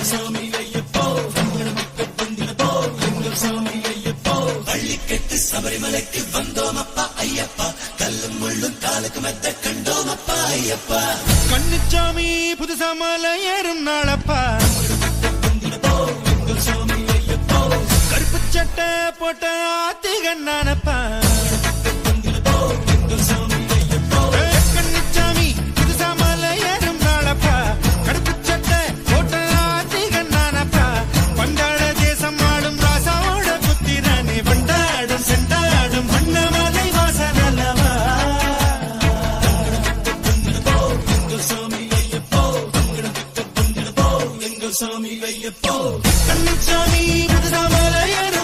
சாமி ஐயப்போ போ எங்கள் சாமி ஐயப்போ பள்ளிக்கட்டு சபரிமலைக்கு வந்தோம் அப்பா ஐயப்பா கல்லும் முள்ளும் காலுக்கு மெத்த கண்டோம் அப்பா ஐயப்பா கண்ணுச்சாமி புதுசா மலை ஏறும் நாளப்பா எங்கள் சாமி ஐயப்போ கருப்பு சட்டை போட்ட ஆத்திகண்ணானப்பா எங்கள் சாமி ஐயப்போ கண்ணுச்சாமி புதுசா மலை ஏறும் நாளப்பா கருப்பு சட்டை போட்ட ஆத்திகண்ணானப்பா பந்தாட தேசம் ஆடும் ராசாவோட புத்திரனே வண்டாடும் செண்டாடும் வண்ணமலை வாசனல்லவா எங்கள் சாமி ஐயப்போ எங்கள் சாமி ஐயப்போ கண்ணுச்சாமி புதுசா மலை ஏறும்